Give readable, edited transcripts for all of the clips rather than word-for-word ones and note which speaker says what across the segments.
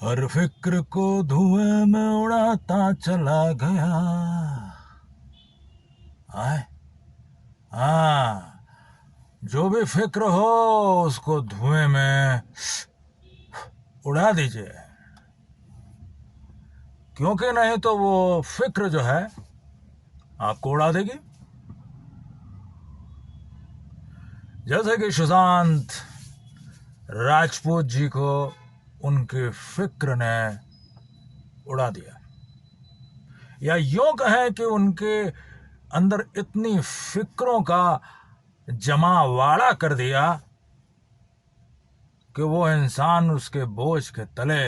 Speaker 1: हर फिक्र को धुएं में उड़ाता चला गया। आए, हाँ, जो भी फिक्र हो उसको धुएं में उड़ा दीजिए, क्योंकि नहीं तो वो फिक्र जो है आपको उड़ा देगी। जैसे कि सुशांत राजपूत जी को उनकी फिक्र ने उड़ा दिया, या यूं कहें कि उनके अंदर इतनी फिक्रों का जमावाड़ा कर दिया कि वो इंसान उसके बोझ के तले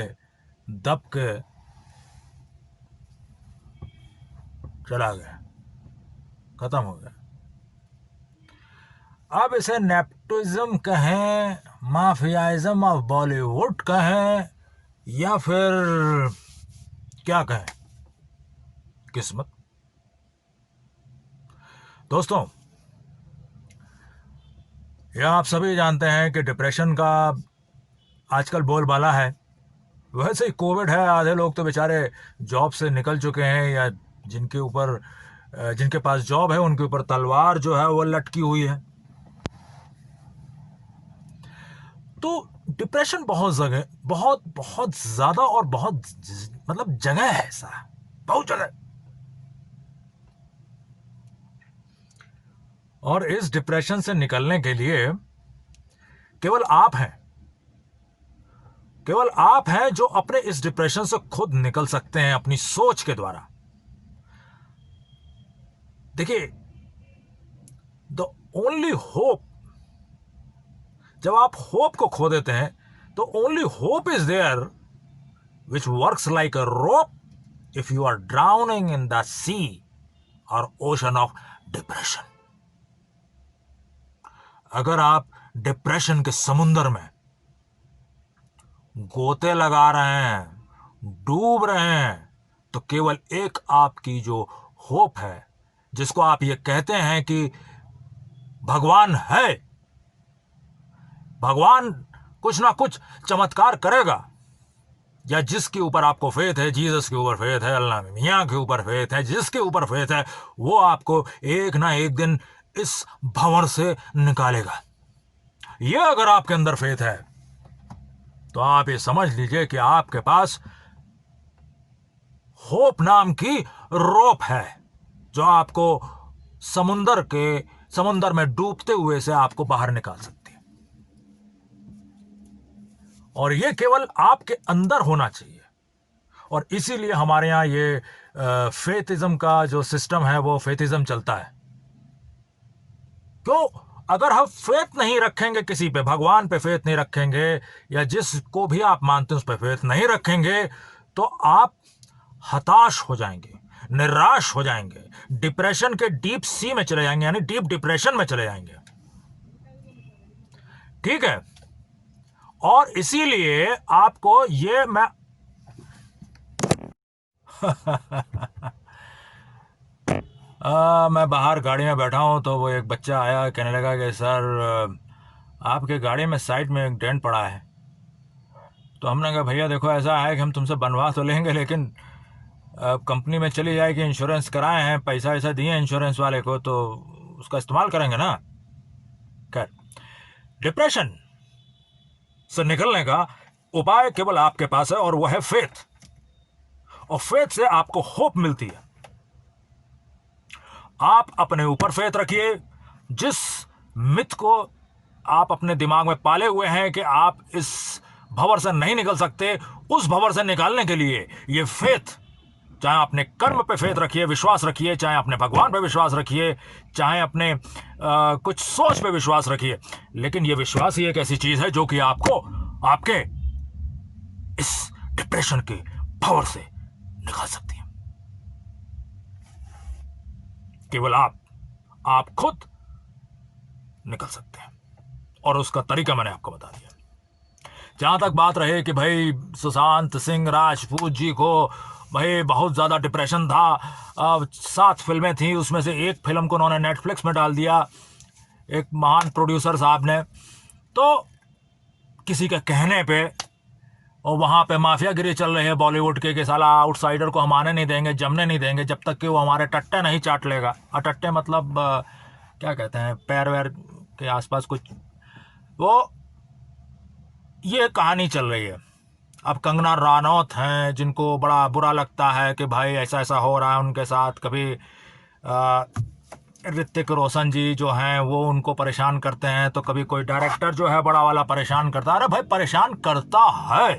Speaker 1: दब के चला गया, खत्म हो गया। अब इसे नेपोटिज्म कहें, माफियाइज्म ऑफ बॉलीवुड कहें, या फिर क्या कहें, किस्मत। दोस्तों, यह आप सभी जानते हैं कि डिप्रेशन का आजकल बोलबाला है। वैसे ही कोविड है, आधे लोग तो बेचारे जॉब से निकल चुके हैं, या जिनके पास जॉब है उनके ऊपर तलवार जो है वो लटकी हुई है। तो डिप्रेशन बहुत जगह, बहुत बहुत ज्यादा और बहुत मतलब जगह है, ऐसा बहुत जगह। और इस डिप्रेशन से निकलने के लिए केवल आप हैं, केवल आप हैं जो अपने इस डिप्रेशन से खुद निकल सकते हैं अपनी सोच के द्वारा। देखिए, द ओनली होप, जब आप होप को खो देते हैं तो only hope is there which works like a rope if you are drowning in the sea और ओशन ऑफ डिप्रेशन। अगर आप डिप्रेशन के समुंदर में गोते लगा रहे हैं, डूब रहे हैं, तो केवल एक आपकी जो होप है, जिसको आप ये कहते हैं कि भगवान है, भगवान कुछ ना कुछ चमत्कार करेगा, या जिसके ऊपर आपको फेथ है, जीसस के ऊपर फेथ है, अल्लाह मियाँ के ऊपर फेथ है, जिसके ऊपर फेथ है, वो आपको एक ना एक दिन इस भंवर से निकालेगा। ये अगर आपके अंदर फेथ है तो आप ये समझ लीजिए कि आपके पास होप नाम की रोप है, जो आपको समुंदर में डूबते हुए से आपको बाहर निकाल सकती है। और ये केवल आपके अंदर होना चाहिए। और इसीलिए हमारे यहां ये फेथिज्म का जो सिस्टम है वो फेथिज्म चलता है। क्यों? अगर हम फेथ नहीं रखेंगे किसी पे, भगवान पे फेथ नहीं रखेंगे, या जिसको भी आप मानते हैं उस पे फेथ नहीं रखेंगे, तो आप हताश हो जाएंगे, निराश हो जाएंगे, डिप्रेशन के डीप सी में चले जाएंगे, यानी डीप डिप्रेशन में चले जाएंगे। ठीक है? और इसीलिए आपको ये मैं बाहर गाड़ी में बैठा हूं तो वो एक बच्चा आया, कहने लगा कि सर आपके गाड़ी में साइड में एक डेंट पड़ा है। तो हमने कहा भैया देखो, ऐसा है कि हम तुमसे बनवा तो लेंगे, लेकिन कंपनी में चली जाएगी, इंश्योरेंस कराए हैं, पैसा ऐसा दिए इंश्योरेंस वाले को, तो उसका इस्तेमाल करेंगे ना। खैर, डिप्रेशन से निकलने का उपाय केवल आपके पास है, और वह है फेथ। और फेथ से आपको होप मिलती है। आप अपने ऊपर फेथ रखिए। जिस मिथ को आप अपने दिमाग में पाले हुए हैं कि आप इस भंवर से नहीं निकल सकते, उस भंवर से निकालने के लिए ये फेथ, चाहे अपने कर्म पे फेथ रखिए, विश्वास रखिए, चाहे अपने भगवान पे विश्वास रखिए, चाहे अपने कुछ सोच पे विश्वास रखिए, लेकिन ये विश्वास ही एक ऐसी चीज है जो कि आपको आपके इस डिप्रेशन के भंवर से निकाल सकती है। केवल आप खुद निकल सकते हैं, और उसका तरीका मैंने आपको बता दिया। जहां तक बात रहे कि भाई सुशांत सिंह राजपूत जी को भाई बहुत ज़्यादा डिप्रेशन था, 7 फिल्में थी, उसमें से एक फिल्म को उन्होंने नेटफ्लिक्स में डाल दिया, एक महान प्रोड्यूसर साहब ने, तो किसी के कहने पे और वहां पे माफियागिरी चल रही है बॉलीवुड के कि साला आउटसाइडर को हम आने नहीं देंगे, जमने नहीं देंगे जब तक कि वो हमारे टट्टे नहीं चाट लेगा। और टट्टे मतलब क्या कहते हैं, पैर वैर के आसपास कुछ, वो ये कहानी चल रही है। अब कंगना रनौत हैं जिनको बड़ा बुरा लगता है कि भाई ऐसा ऐसा हो रहा है उनके साथ। कभी ऋतिक रोशन जी जो हैं वो उनको परेशान करते हैं, तो कभी कोई डायरेक्टर जो है बड़ा वाला परेशान करता है। अरे भाई परेशान करता है,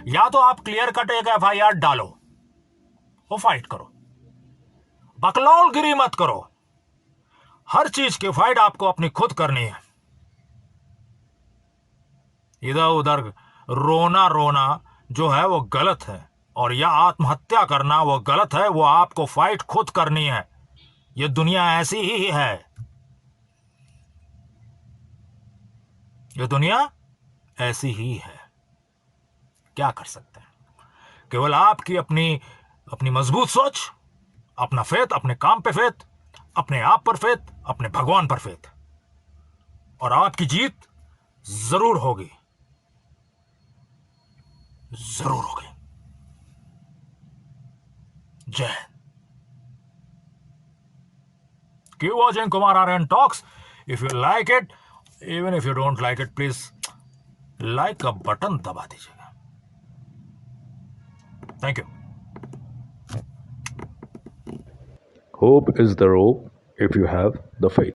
Speaker 1: या तो आप क्लियर कट एक FIR डालो, वो फाइट करो, बकलौलगिरी मत करो। हर चीज की फाइट आपको अपनी खुद करनी है। इधर उधर रोना रोना जो है वो गलत है, और या आत्महत्या करना वो गलत है। वो आपको फाइट खुद करनी है। ये दुनिया ऐसी ही है, ये दुनिया ऐसी ही है। क्या कर सकते हैं? केवल आपकी अपनी अपनी मजबूत सोच, अपना फेथ, अपने काम पे फेथ, अपने आप पर फेथ, अपने भगवान पर फेथ, और आपकी जीत जरूर होगी, जरूर होगी। जय Hind. Keep watching Kumar Aryan Talks. If you like it, even if you don't like it, please like का बटन दबा दीजिएगा। Thank you.
Speaker 2: Hope is the rope if you have the faith.